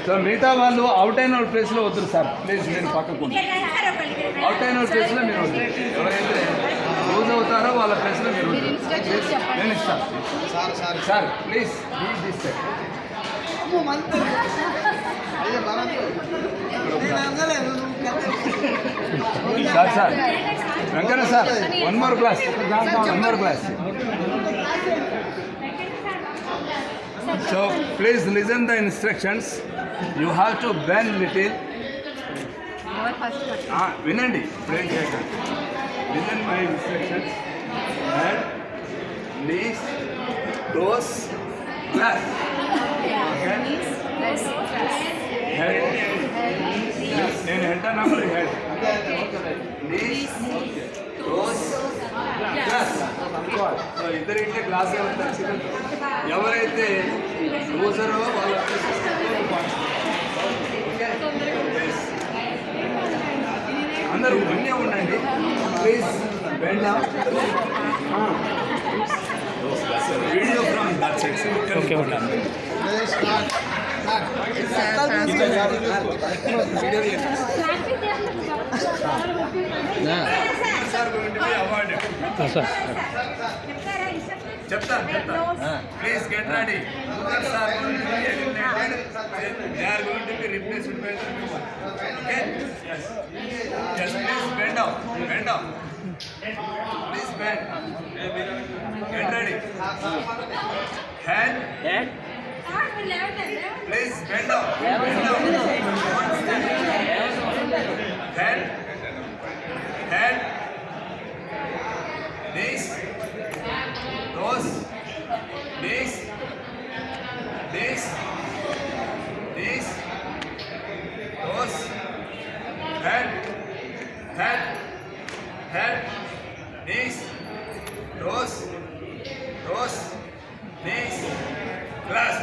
So మిగతా వాళ్ళు out అయిన వాళ్ళ ప్లేస్లో వద్దురు సార్ ప్లీజ్. నేను పక్కకు అవుట్ అయిన వాళ్ళ ప్లేస్లో మీరు వద్దు. ఎవరైతే లూజ్ అవుతారో వాళ్ళ ప్లేస్లో మీరు వద్దు. నేను ఇస్తాను sir please this side. Sir sir Venkanna sir one more class. So please listen the instructions. You have to bend little. వినండి, listen my instructions. Head, knees, toes, clap. Okay. Head. నేను హెడ్ అన్నప్పుడు head, knees, toes, clap. So ఇద్దరింటే గ్లాస్ ఎవరైతే లూజరో వాళ్ళు అందరూ మంచిగా ఉండండి please. Bend down. Video from that side. Okay okay. చెప్తాను please get ready. Sir they are going to be replaced by the new one. Okay just please bend down. Please bend. Get ready. Hand please bend down. Hand knees, toes, knees, toes, head, knees, toes, knees, class.